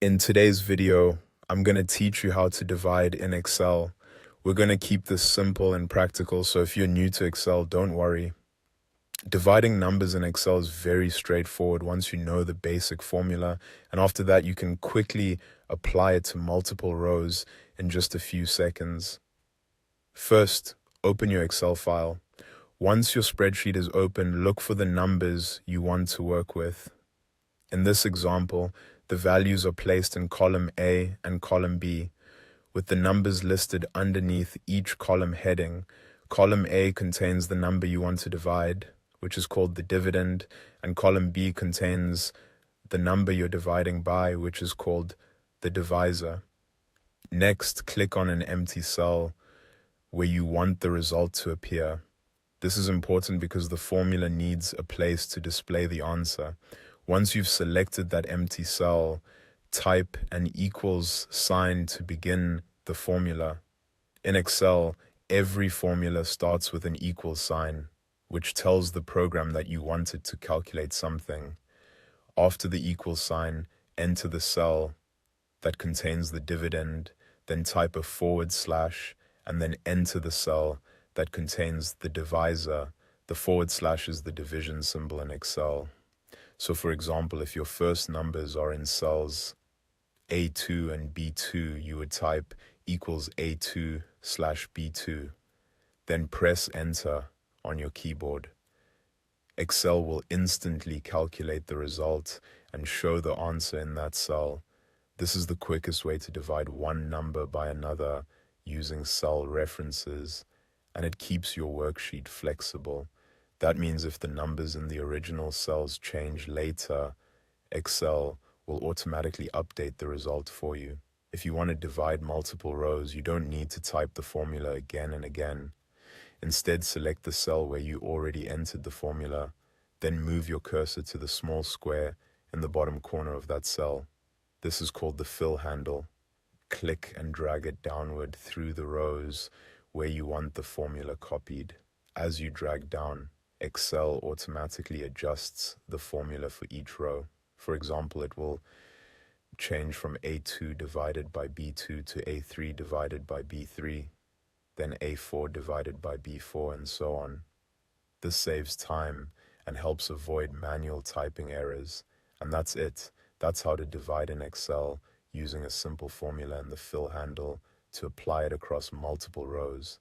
In today's video, I'm going to teach you how to divide in Excel. We're going to keep this simple and practical, so if you're new to Excel, don't worry. Dividing numbers in Excel is very straightforward once you know the basic formula, and after that you can quickly apply it to multiple rows in just a few seconds. First, open your Excel file. Once your spreadsheet is open, look for the numbers you want to work with. In this example, the values are placed in column A and column B, with the numbers listed underneath each column heading. Column A contains the number you want to divide, which is called the dividend, and column B contains the number you're dividing by, which is called the divisor. Next, click on an empty cell where you want the result to appear. This is important because the formula needs a place to display the answer. Once you've selected that empty cell, type an equals sign to begin the formula. In Excel, every formula starts with an equal sign, which tells the program that you want it to calculate something. After the equal sign, enter the cell that contains the dividend, then type a /, and then enter the cell that contains the divisor. The / is the division symbol in Excel. So for example, if your first numbers are in cells A2 and B2, you would type equals A2/B2. Then press enter on your keyboard. Excel will instantly calculate the result and show the answer in that cell. This is the quickest way to divide one number by another using cell references, and it keeps your worksheet flexible. That means if the numbers in the original cells change later, Excel will automatically update the result for you. If you want to divide multiple rows, you don't need to type the formula again and again. Instead, select the cell where you already entered the formula, then move your cursor to the small square in the bottom corner of that cell. This is called the fill handle. Click and drag it downward through the rows where you want the formula copied. As you drag down, Excel automatically adjusts the formula for each row. For example, it will change from A2 divided by B2 to A3 divided by B3, then A4 divided by B4, and so on. This saves time and helps avoid manual typing errors. And that's it. That's how to divide in Excel using a simple formula and the fill handle to apply it across multiple rows.